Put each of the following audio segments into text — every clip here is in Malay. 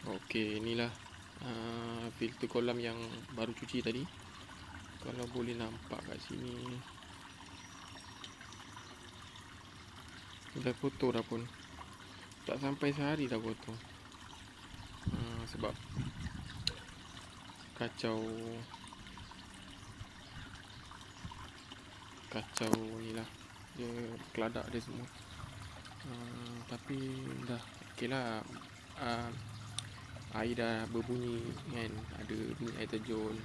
Okey, inilah filter kolam yang baru cuci tadi. Kalau boleh nampak kat sini, dah kotor dah pun. Tak sampai sehari dah kotor. Sebab kacau inilah, dia keladak dia semua. Tapi dah okey lah. Air dah berbunyi kan, ada bunyi air terjun.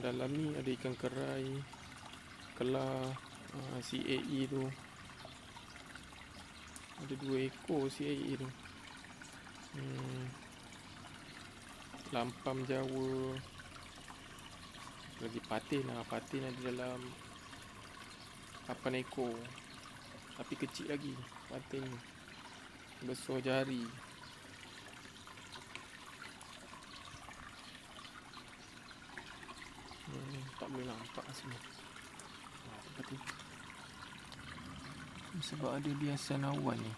Dalam ni ada ikan kerai, kelar, CAE tu. Ada 2 ekor CAE tu. Lampam Jawa, lagi patin ada dalam 8 ekor. Tapi kecil lagi patin ni, besar jari. Tak boleh nampak semua. Sebab ada biasan awan ni.